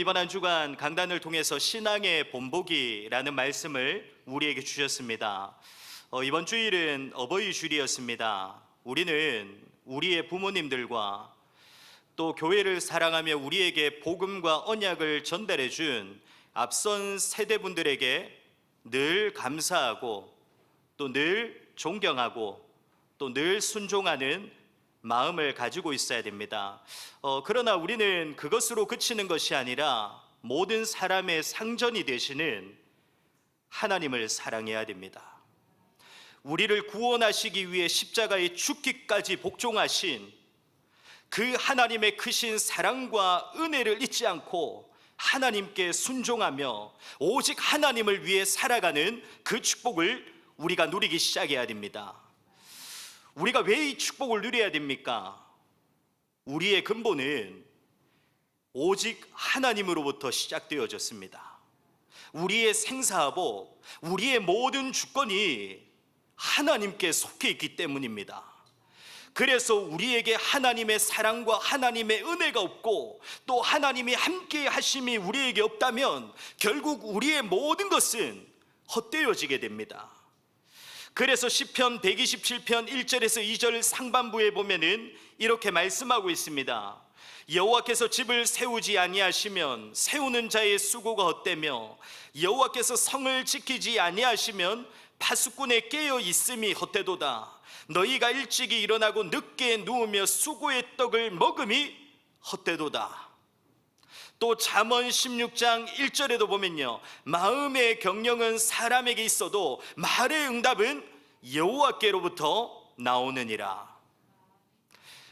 이번 한 주간 강단을 통해서 신앙의 본보기라는 말씀을 우리에게 주셨습니다. 이번 주일은 어버이 주일이었습니다. 우리는 우리의 부모님들과 또 교회를 사랑하며 우리에게 복음과 언약을 전달해 준 앞선 세대분들에게 늘 감사하고 또 늘 존경하고 또 늘 순종하는 마음을 가지고 있어야 됩니다. 그러나 우리는 그것으로 그치는 것이 아니라 모든 사람의 상전이 되시는 하나님을 사랑해야 됩니다. 우리를 구원하시기 위해 십자가에 죽기까지 복종하신 그 하나님의 크신 사랑과 은혜를 잊지 않고 하나님께 순종하며 오직 하나님을 위해 살아가는 그 축복을 우리가 누리기 시작해야 됩니다. 우리가 왜 이 축복을 누려야 됩니까? 우리의 근본은 오직 하나님으로부터 시작되어졌습니다. 우리의 생사하고 우리의 모든 주권이 하나님께 속해 있기 때문입니다. 그래서 우리에게 하나님의 사랑과 하나님의 은혜가 없고 또 하나님이 함께 하심이 우리에게 없다면 결국 우리의 모든 것은 헛되어지게 됩니다. 그래서 시편 127편 1절에서 2절 상반부에 보면은 이렇게 말씀하고 있습니다. 여호와께서 집을 세우지 아니하시면 세우는 자의 수고가 헛되며 여호와께서 성을 지키지 아니하시면 파수꾼의 깨어 있음이 헛되도다. 너희가 일찍이 일어나고 늦게 누우며 수고의 떡을 먹음이 헛되도다. 또 잠언 16장 1절에도 보면요, 마음의 경영은 사람에게 있어도 말의 응답은 여호와께로부터 나오느니라.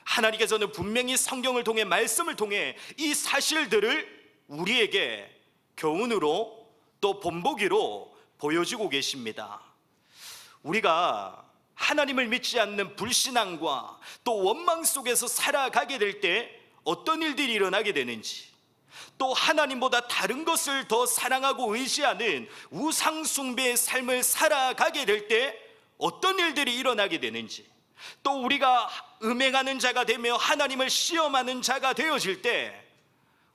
하나님께서는 분명히 성경을 통해 말씀을 통해 이 사실들을 우리에게 교훈으로 또 본보기로 보여주고 계십니다. 우리가 하나님을 믿지 않는 불신앙과 또 원망 속에서 살아가게 될 때 어떤 일들이 일어나게 되는지, 또 하나님보다 다른 것을 더 사랑하고 의지하는 우상 숭배의 삶을 살아가게 될 때 어떤 일들이 일어나게 되는지, 또 우리가 음행하는 자가 되며 하나님을 시험하는 자가 되어질 때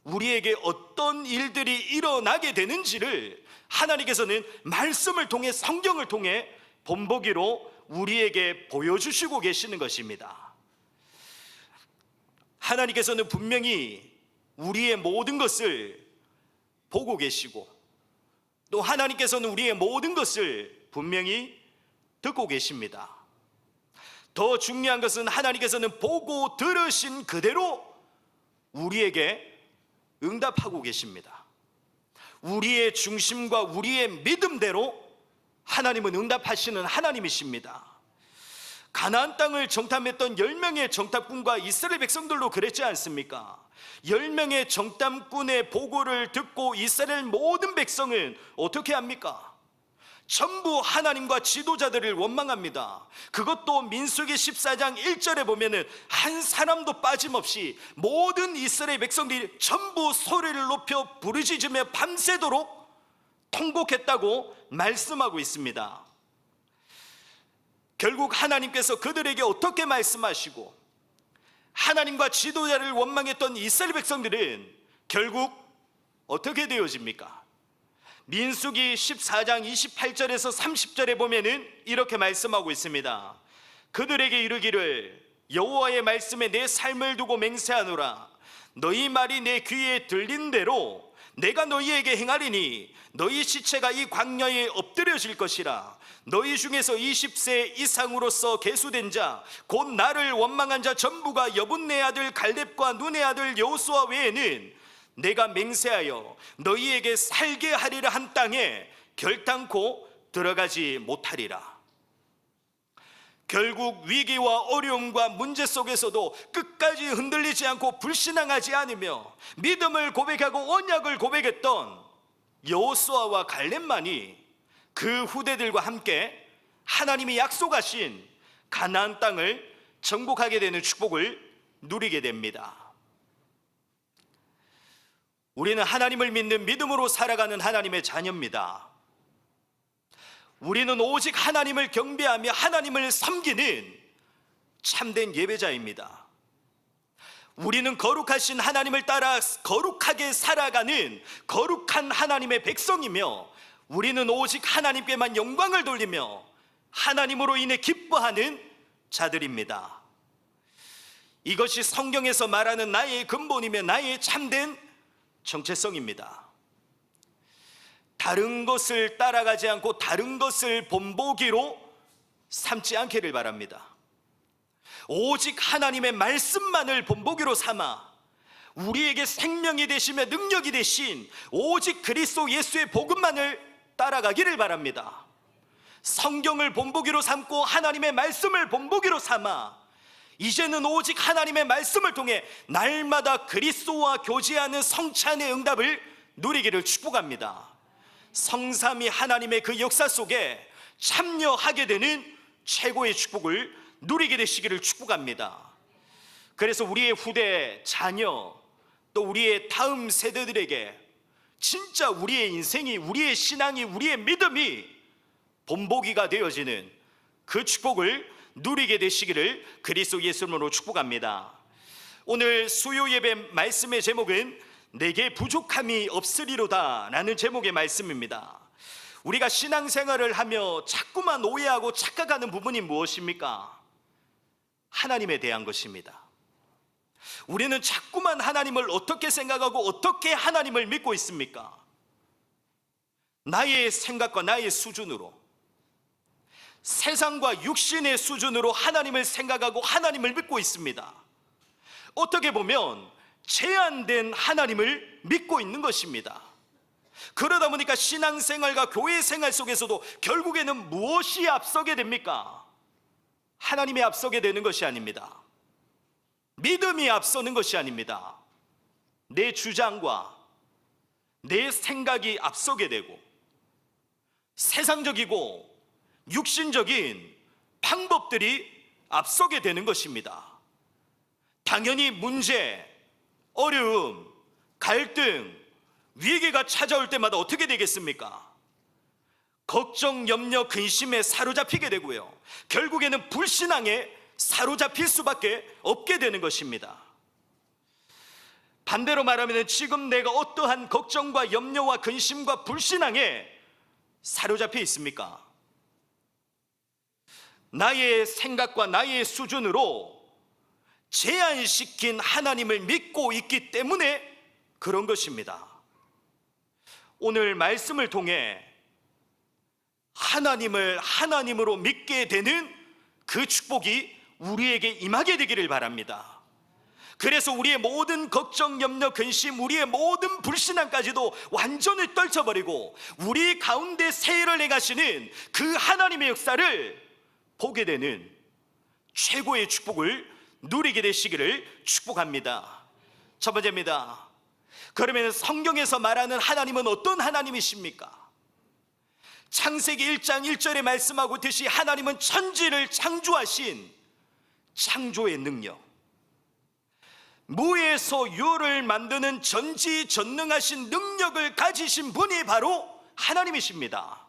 우리에게 어떤 일들이 일어나게 되는지를 하나님께서는 말씀을 통해 성경을 통해 본보기로 우리에게 보여주시고 계시는 것입니다. 하나님께서는 분명히 우리의 모든 것을 보고 계시고 또 하나님께서는 우리의 모든 것을 분명히 듣고 계십니다. 더 중요한 것은 하나님께서는 보고 들으신 그대로 우리에게 응답하고 계십니다. 우리의 중심과 우리의 믿음대로 하나님은 응답하시는 하나님이십니다. 가나안 땅을 정탐했던 10명의 정탐꾼과 이스라엘 백성들도 그랬지 않습니까? 10명의 정탐꾼의 보고를 듣고 이스라엘 모든 백성은 어떻게 합니까? 전부 하나님과 지도자들을 원망합니다. 그것도 민수기 14장 1절에 보면은 한 사람도 빠짐없이 모든 이스라엘 백성들이 전부 소리를 높여 부르짖으며 밤새도록 통곡했다고 말씀하고 있습니다. 결국 하나님께서 그들에게 어떻게 말씀하시고 하나님과 지도자를 원망했던 이스라엘 백성들은 결국 어떻게 되어집니까? 민수기 14장 28절에서 30절에 보면은 이렇게 말씀하고 있습니다. 그들에게 이르기를 여호와의 말씀에 내 삶을 두고 맹세하노라. 너희 말이 내 귀에 들린 대로 내가 너희에게 행하리니 너희 시체가 이 광야에 엎드려질 것이라. 너희 중에서 20세 이상으로서 계수된 자 곧 나를 원망한 자 전부가 여분네 아들 갈렙과 눈의 아들 여호수아 외에는 내가 맹세하여 너희에게 살게 하리라 한 땅에 결단코 들어가지 못하리라. 결국 위기와 어려움과 문제 속에서도 끝까지 흔들리지 않고 불신앙하지 않으며 믿음을 고백하고 언약을 고백했던 여호수아와 갈렙만이 그 후대들과 함께 하나님이 약속하신 가나안 땅을 정복하게 되는 축복을 누리게 됩니다. 우리는 하나님을 믿는 믿음으로 살아가는 하나님의 자녀입니다. 우리는 오직 하나님을 경배하며 하나님을 섬기는 참된 예배자입니다. 우리는 거룩하신 하나님을 따라 거룩하게 살아가는 거룩한 하나님의 백성이며, 우리는 오직 하나님께만 영광을 돌리며 하나님으로 인해 기뻐하는 자들입니다. 이것이 성경에서 말하는 나의 근본이며 나의 참된 정체성입니다. 다른 것을 따라가지 않고 다른 것을 본보기로 삼지 않기를 바랍니다. 오직 하나님의 말씀만을 본보기로 삼아 우리에게 생명이 되시며 능력이 되신 오직 그리스도 예수의 복음만을 따라가기를 바랍니다. 성경을 본보기로 삼고 하나님의 말씀을 본보기로 삼아 이제는 오직 하나님의 말씀을 통해 날마다 그리스도와 교제하는 성찬의 응답을 누리기를 축복합니다. 성삼위 하나님의 그 역사 속에 참여하게 되는 최고의 축복을 누리게 되시기를 축복합니다. 그래서 우리의 후대, 자녀, 또 우리의 다음 세대들에게 진짜 우리의 인생이, 우리의 신앙이, 우리의 믿음이 본보기가 되어지는 그 축복을 누리게 되시기를 그리스도 예수님으로 축복합니다. 오늘 수요 예배 말씀의 제목은 내게 부족함이 없으리로다 라는 제목의 말씀입니다. 우리가 신앙생활을 하며 자꾸만 오해하고 착각하는 부분이 무엇입니까? 하나님에 대한 것입니다. 우리는 자꾸만 하나님을 어떻게 생각하고 어떻게 하나님을 믿고 있습니까? 나의 생각과 나의 수준으로, 세상과 육신의 수준으로 하나님을 생각하고 하나님을 믿고 있습니다. 어떻게 보면 제한된 하나님을 믿고 있는 것입니다. 그러다 보니까 신앙생활과 교회생활 속에서도 결국에는 무엇이 앞서게 됩니까? 하나님이 앞서게 되는 것이 아닙니다. 믿음이 앞서는 것이 아닙니다. 내 주장과 내 생각이 앞서게 되고 세상적이고 육신적인 방법들이 앞서게 되는 것입니다. 당연히 문제, 어려움, 갈등, 위기가 찾아올 때마다 어떻게 되겠습니까? 걱정, 염려, 근심에 사로잡히게 되고요, 결국에는 불신앙에 사로잡힐 수밖에 없게 되는 것입니다. 반대로 말하면 지금 내가 어떠한 걱정과 염려와 근심과 불신앙에 사로잡혀 있습니까? 나의 생각과 나의 수준으로 제한시킨 하나님을 믿고 있기 때문에 그런 것입니다. 오늘 말씀을 통해 하나님을 하나님으로 믿게 되는 그 축복이 우리에게 임하게 되기를 바랍니다. 그래서 우리의 모든 걱정, 염려, 근심, 우리의 모든 불신앙까지도 완전히 떨쳐버리고 우리 가운데 세일을 행하시는 그 하나님의 역사를 보게 되는 최고의 축복을 누리게 되시기를 축복합니다. 첫 번째입니다. 그러면 성경에서 말하는 하나님은 어떤 하나님이십니까? 창세기 1장 1절에 말씀하고 있듯이 하나님은 천지를 창조하신 창조의 능력, 무에서 유를 만드는 전지전능하신 능력을 가지신 분이 바로 하나님이십니다.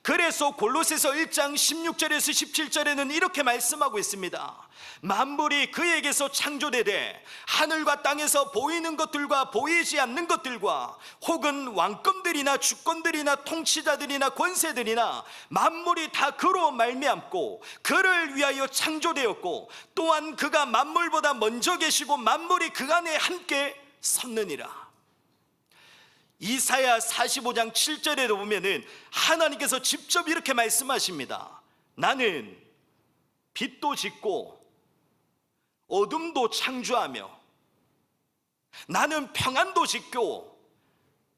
그래서 골로새서 1장 16절에서 17절에는 이렇게 말씀하고 있습니다. 만물이 그에게서 창조되되 하늘과 땅에서 보이는 것들과 보이지 않는 것들과 혹은 왕권들이나 주권들이나 통치자들이나 권세들이나 만물이 다 그로 말미암고 그를 위하여 창조되었고 또한 그가 만물보다 먼저 계시고 만물이 그 안에 함께 섰느니라. 이사야 45장 7절에도 보면은 하나님께서 직접 이렇게 말씀하십니다. 나는 빛도 짓고 어둠도 창조하며 나는 평안도 짓고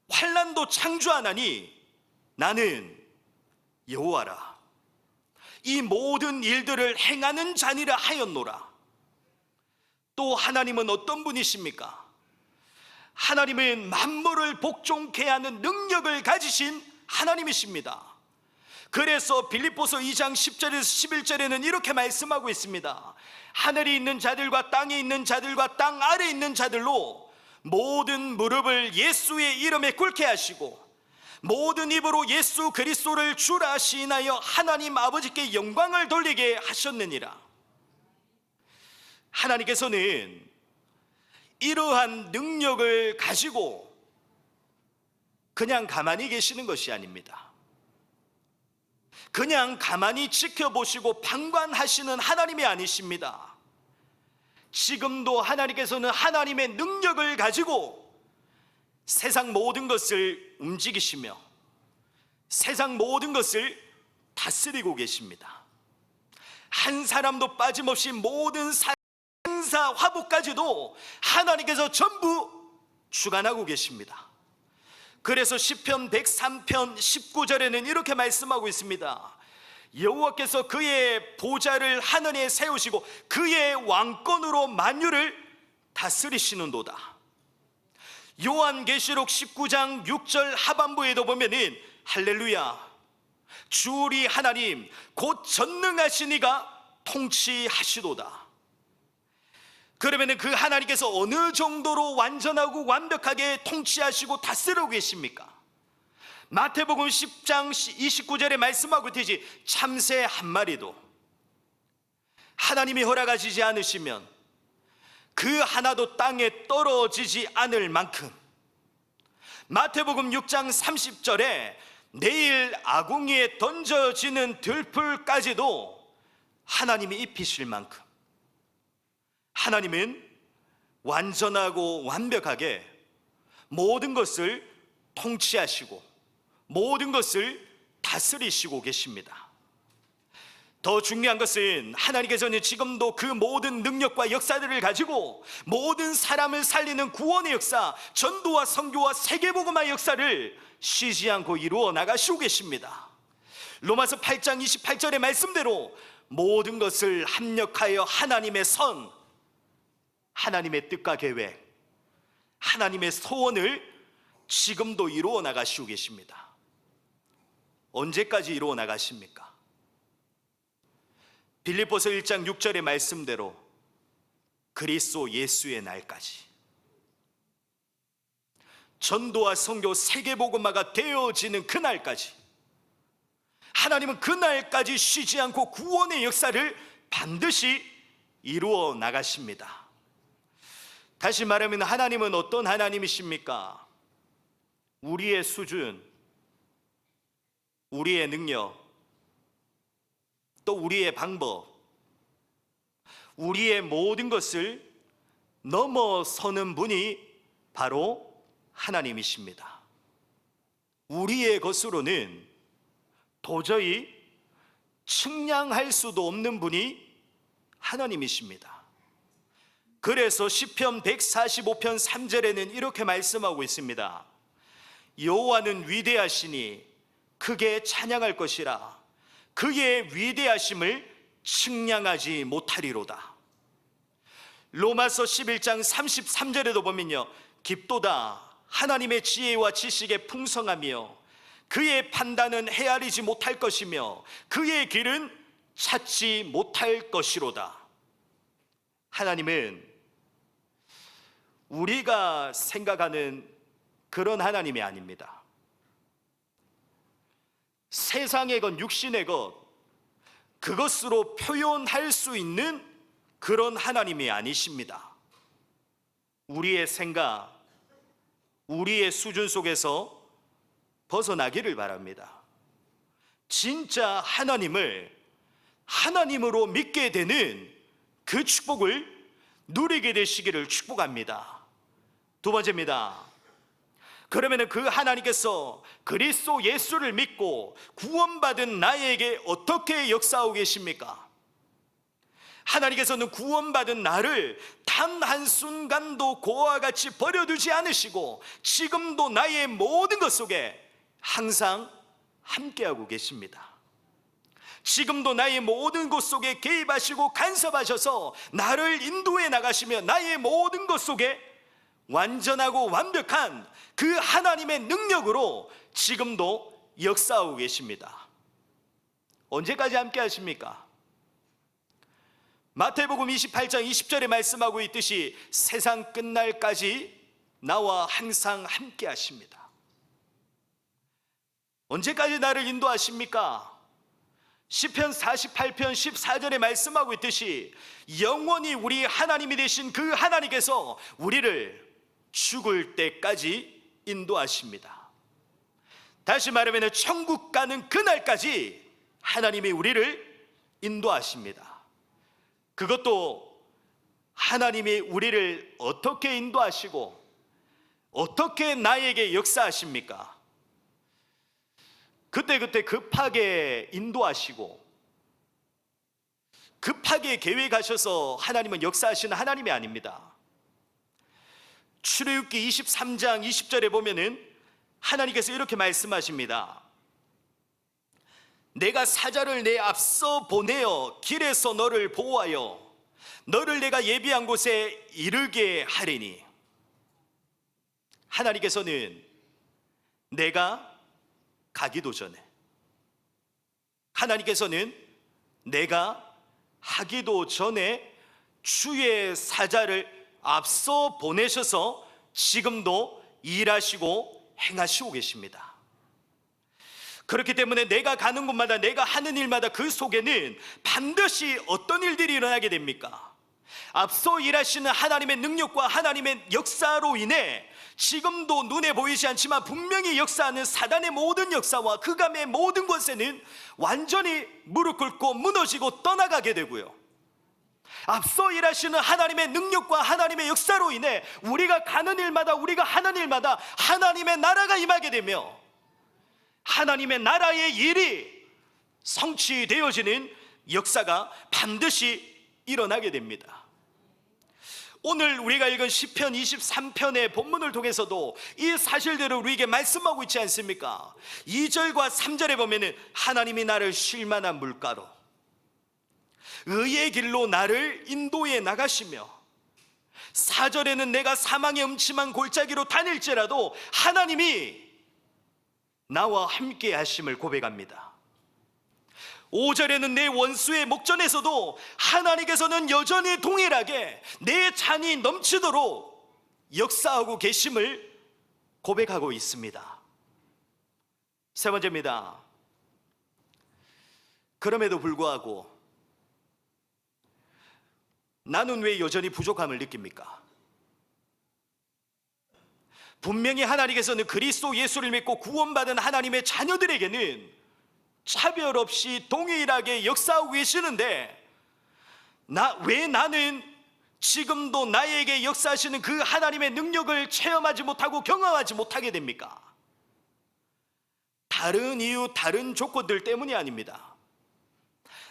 환난도 창조하나니 나는 여호와라. 이 모든 일들을 행하는 자니라 하였노라. 또 하나님은 어떤 분이십니까? 하나님은 만물을 복종케 하는 능력을 가지신 하나님이십니다. 그래서 빌립보서 2장 10절에서 11절에는 이렇게 말씀하고 있습니다. 하늘에 있는 자들과 땅에 있는 자들과 땅 아래에 있는 자들로 모든 무릎을 예수의 이름에 꿇게 하시고 모든 입으로 예수 그리스도를 주라 시인하여 하나님 아버지께 영광을 돌리게 하셨느니라. 하나님께서는 이러한 능력을 가지고 그냥 가만히 계시는 것이 아닙니다. 그냥 가만히 지켜보시고 방관하시는 하나님이 아니십니다. 지금도 하나님께서는 하나님의 능력을 가지고 세상 모든 것을 움직이시며 세상 모든 것을 다스리고 계십니다. 한 사람도 빠짐없이 모든 생사 화복까지도 하나님께서 전부 주관하고 계십니다. 그래서 시편 103편 19절에는 이렇게 말씀하고 있습니다. 여호와께서 그의 보좌를 하늘에 세우시고 그의 왕권으로 만유를 다스리시는도다. 요한계시록 19장 6절 하반부에도 보면은 할렐루야, 주 우리 하나님 곧 전능하신 이가 통치하시도다. 그러면 그 하나님께서 어느 정도로 완전하고 완벽하게 통치하시고 다스리고 계십니까? 마태복음 10장 29절에 말씀하고 있듯이 참새 한 마리도 하나님이 허락하시지 않으시면 그 하나도 땅에 떨어지지 않을 만큼, 마태복음 6장 30절에 내일 아궁이에 던져지는 들풀까지도 하나님이 입히실 만큼 하나님은 완전하고 완벽하게 모든 것을 통치하시고 모든 것을 다스리시고 계십니다. 더 중요한 것은 하나님께서는 지금도 그 모든 능력과 역사들을 가지고 모든 사람을 살리는 구원의 역사, 전도와 선교와 세계복음화의 역사를 쉬지 않고 이루어 나가시고 계십니다. 로마서 8장 28절의 말씀대로 모든 것을 합력하여 하나님의 선, 하나님의 뜻과 계획, 하나님의 소원을 지금도 이루어 나가시고 계십니다. 언제까지 이루어 나가십니까? 빌립보서 1장 6절의 말씀대로 그리스도 예수의 날까지, 전도와 선교 세계복음화가 되어지는 그날까지 하나님은 그날까지 쉬지 않고 구원의 역사를 반드시 이루어 나가십니다. 다시 말하면 하나님은 어떤 하나님이십니까? 우리의 수준, 우리의 능력, 또 우리의 방법, 우리의 모든 것을 넘어서는 분이 바로 하나님이십니다. 우리의 것으로는 도저히 측량할 수도 없는 분이 하나님이십니다. 그래서 시편 145편 3절에는 이렇게 말씀하고 있습니다. 여호와는 위대하시니 크게 찬양할 것이라. 그의 위대하심을 측량하지 못하리로다. 로마서 11장 33절에도 보면요, 깊도다 하나님의 지혜와 지식의 풍성하며 그의 판단은 헤아리지 못할 것이며 그의 길은 찾지 못할 것이로다. 하나님은 우리가 생각하는 그런 하나님이 아닙니다. 세상의 것, 육신의 것, 그것으로 표현할 수 있는 그런 하나님이 아니십니다. 우리의 생각, 우리의 수준 속에서 벗어나기를 바랍니다. 진짜 하나님을 하나님으로 믿게 되는 그 축복을 누리게 되시기를 축복합니다. 두 번째입니다. 그러면 그 하나님께서 그리스도 예수를 믿고 구원받은 나에게 어떻게 역사하고 계십니까? 하나님께서는 구원받은 나를 단 한순간도 고와 같이 버려두지 않으시고 지금도 나의 모든 것 속에 항상 함께하고 계십니다. 지금도 나의 모든 것 속에 개입하시고 간섭하셔서 나를 인도해 나가시며 나의 모든 것 속에 완전하고 완벽한 그 하나님의 능력으로 지금도 역사하고 계십니다. 언제까지 함께 하십니까? 마태복음 28장 20절에 말씀하고 있듯이 세상 끝날까지 나와 항상 함께 하십니다. 언제까지 나를 인도하십니까? 시편 48편 14절에 말씀하고 있듯이 영원히 우리 하나님이 되신 그 하나님께서 우리를 죽을 때까지 인도하십니다. 다시 말하면 천국 가는 그날까지 하나님이 우리를 인도하십니다. 그것도 하나님이 우리를 어떻게 인도하시고 어떻게 나에게 역사하십니까? 그때그때 급하게 인도하시고 급하게 계획하셔서 하나님은 역사하시는 하나님이 아닙니다. 출애굽기 23장 20절에 보면은 하나님께서 이렇게 말씀하십니다. 내가 사자를 내 앞서 보내어 길에서 너를 보호하여 너를 내가 예비한 곳에 이르게 하리니. 하나님께서는 내가 가기도 전에, 하나님께서는 내가 하기도 전에 주의 사자를 앞서 보내셔서 지금도 일하시고 행하시고 계십니다. 그렇기 때문에 내가 가는 곳마다, 내가 하는 일마다 그 속에는 반드시 어떤 일들이 일어나게 됩니까? 앞서 일하시는 하나님의 능력과 하나님의 역사로 인해 지금도 눈에 보이지 않지만 분명히 역사하는 사단의 모든 역사와 그감의 모든 것에는 완전히 무릎 꿇고 무너지고 떠나가게 되고요, 앞서 일하시는 하나님의 능력과 하나님의 역사로 인해 우리가 가는 일마다, 우리가 하는 일마다 하나님의 나라가 임하게 되며 하나님의 나라의 일이 성취되어지는 역사가 반드시 일어나게 됩니다. 오늘 우리가 읽은 시편 23편의 본문을 통해서도 이 사실들을 우리에게 말씀하고 있지 않습니까? 2절과 3절에 보면은 하나님이 나를 쉴 만한 물가로 의의 길로 나를 인도해 나가시며, 4절에는 내가 사망의 음침한 골짜기로 다닐지라도 하나님이 나와 함께 하심을 고백합니다. 5절에는 내 원수의 목전에서도 하나님께서는 여전히 동일하게 내 잔이 넘치도록 역사하고 계심을 고백하고 있습니다. 세 번째입니다. 그럼에도 불구하고 나는 왜 여전히 부족함을 느낍니까? 분명히 하나님께서는 그리스도 예수를 믿고 구원받은 하나님의 자녀들에게는 차별 없이 동일하게 역사하고 계시는데 왜 나는 지금도 나에게 역사하시는 그 하나님의 능력을 체험하지 못하고 경험하지 못하게 됩니까? 다른 이유, 다른 조건들 때문이 아닙니다.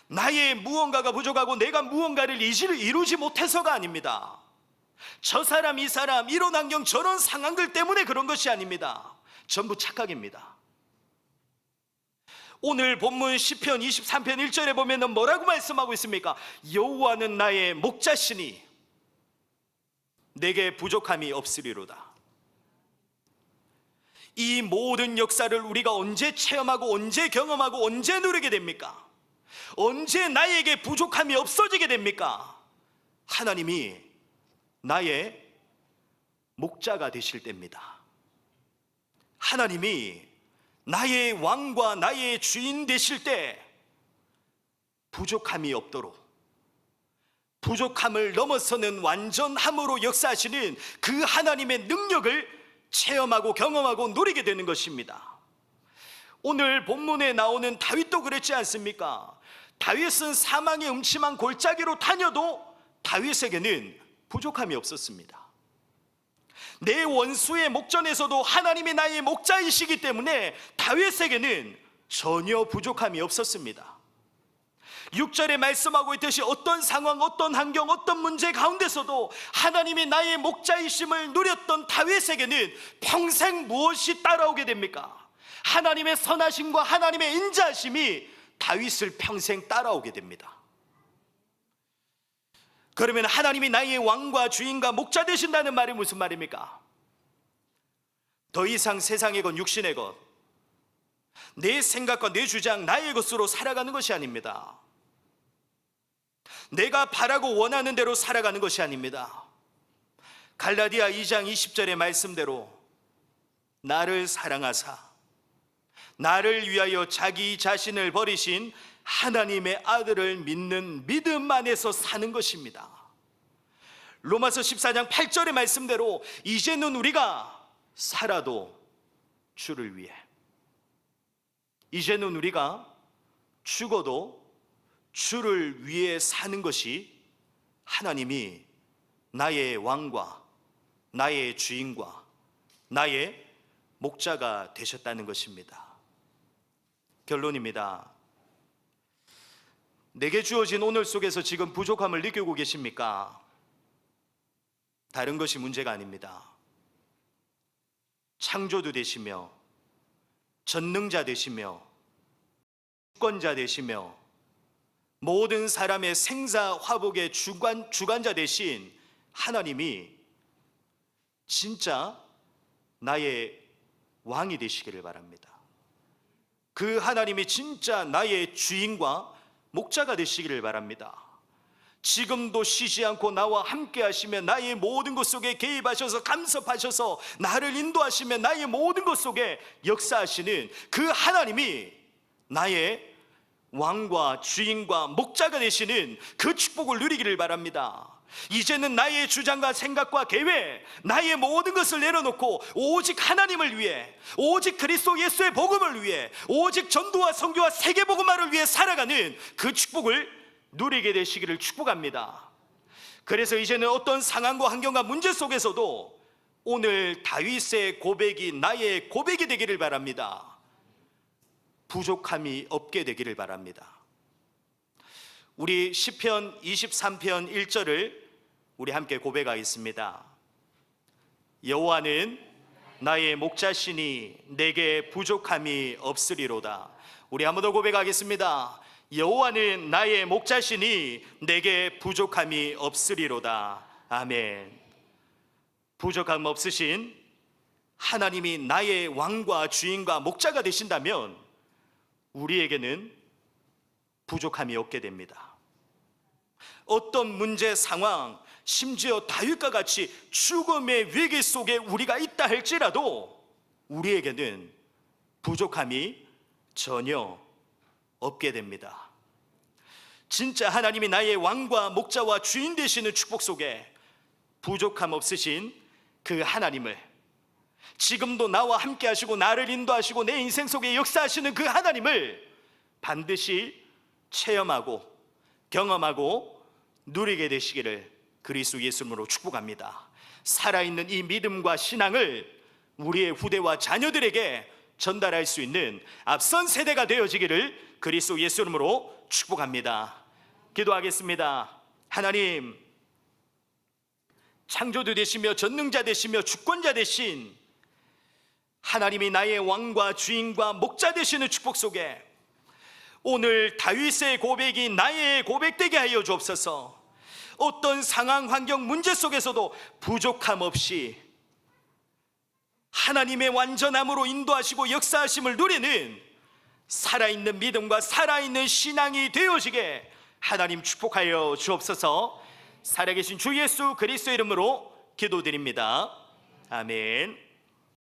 나의 무언가가 부족하고 내가 무언가를 이루지 못해서가 아닙니다. 저 사람, 이 사람, 이런 환경, 저런 상황들 때문에 그런 것이 아닙니다. 전부 착각입니다. 오늘 본문 시편 23편 1절에 보면 뭐라고 말씀하고 있습니까? 여호와는 나의 목자시니 내게 부족함이 없으리로다. 이 모든 역사를 우리가 언제 체험하고 언제 경험하고 언제 누리게 됩니까? 언제 나에게 부족함이 없어지게 됩니까? 하나님이 나의 목자가 되실 때입니다. 하나님이 나의 왕과 나의 주인 되실 때 부족함이 없도록, 부족함을 넘어서는 완전함으로 역사하시는 그 하나님의 능력을 체험하고 경험하고 누리게 되는 것입니다. 오늘 본문에 나오는 다윗도 그랬지 않습니까? 다윗은 사망의 음침한 골짜기로 다녀도 다윗에게는 부족함이 없었습니다. 내 원수의 목전에서도 하나님이 나의 목자이시기 때문에 다윗에게는 전혀 부족함이 없었습니다. 6절에 말씀하고 있듯이 어떤 상황, 어떤 환경, 어떤 문제 가운데서도 하나님이 나의 목자이심을 누렸던 다윗에게는 평생 무엇이 따라오게 됩니까? 하나님의 선하심과 하나님의 인자하심이 다윗을 평생 따라오게 됩니다. 그러면 하나님이 나의 왕과 주인과 목자 되신다는 말이 무슨 말입니까? 더 이상 세상의 것, 육신의 것, 내 생각과 내 주장, 나의 것으로 살아가는 것이 아닙니다. 내가 바라고 원하는 대로 살아가는 것이 아닙니다. 갈라디아 2장 20절의 말씀대로 나를 사랑하사 나를 위하여 자기 자신을 버리신 하나님의 아들을 믿는 믿음 안에서 사는 것입니다. 로마서 14장 8절의 말씀대로 이제는 우리가 살아도 주를 위해, 이제는 우리가 죽어도 주를 위해 사는 것이 하나님이 나의 왕과 나의 주인과 나의 목자가 되셨다는 것입니다. 결론입니다. 내게 주어진 오늘 속에서 지금 부족함을 느끼고 계십니까? 다른 것이 문제가 아닙니다. 창조주 되시며 전능자 되시며 주권자 되시며 모든 사람의 생사화복의 주관자 되신 하나님이 진짜 나의 왕이 되시기를 바랍니다. 그 하나님이 진짜 나의 주인과 목자가 되시기를 바랍니다. 지금도 쉬지 않고 나와 함께 하시며 나의 모든 것 속에 개입하셔서 간섭하셔서 나를 인도하시며 나의 모든 것 속에 역사하시는 그 하나님이 나의 왕과 주인과 목자가 되시는 그 축복을 누리기를 바랍니다. 이제는 나의 주장과 생각과 계획, 나의 모든 것을 내려놓고 오직 하나님을 위해, 오직 그리스도 예수의 복음을 위해, 오직 전도와 선교와 세계복음화를 위해 살아가는 그 축복을 누리게 되시기를 축복합니다. 그래서 이제는 어떤 상황과 환경과 문제 속에서도 오늘 다윗의 고백이 나의 고백이 되기를 바랍니다. 부족함이 없게 되기를 바랍니다. 우리 시편 23편 1절을 우리 함께 고백하겠습니다. 여호와는 나의 목자시니 내게 부족함이 없으리로다. 우리 한 번 더 고백하겠습니다. 여호와는 나의 목자시니 내게 부족함이 없으리로다. 아멘. 부족함 없으신 하나님이 나의 왕과 주인과 목자가 되신다면 우리에게는 부족함이 없게 됩니다. 어떤 문제 상황, 심지어 다윗과 같이 죽음의 위기 속에 우리가 있다 할지라도 우리에게는 부족함이 전혀 없게 됩니다. 진짜 하나님이 나의 왕과 목자와 주인 되시는 축복 속에 부족함 없으신 그 하나님을, 지금도 나와 함께 하시고 나를 인도하시고 내 인생 속에 역사하시는 그 하나님을 반드시 체험하고 경험하고 누리게 되시기를 그리스도 예수님으로 축복합니다. 살아있는 이 믿음과 신앙을 우리의 후대와 자녀들에게 전달할 수 있는 앞선 세대가 되어지기를 그리스도 예수 이름으로 축복합니다. 기도하겠습니다. 하나님, 창조주 되시며 전능자 되시며 주권자 되신 하나님이 나의 왕과 주인과 목자 되시는 축복 속에 오늘 다윗의 고백이 나의 고백되게 하여 주옵소서. 어떤 상황, 환경, 문제 속에서도 부족함 없이 하나님의 완전함으로 인도하시고 역사하심을 누리는 살아있는 믿음과 살아있는 신앙이 되어지게 하나님 축복하여 주옵소서. 살아계신 주 예수 그리스도 이름으로 기도드립니다. 아멘.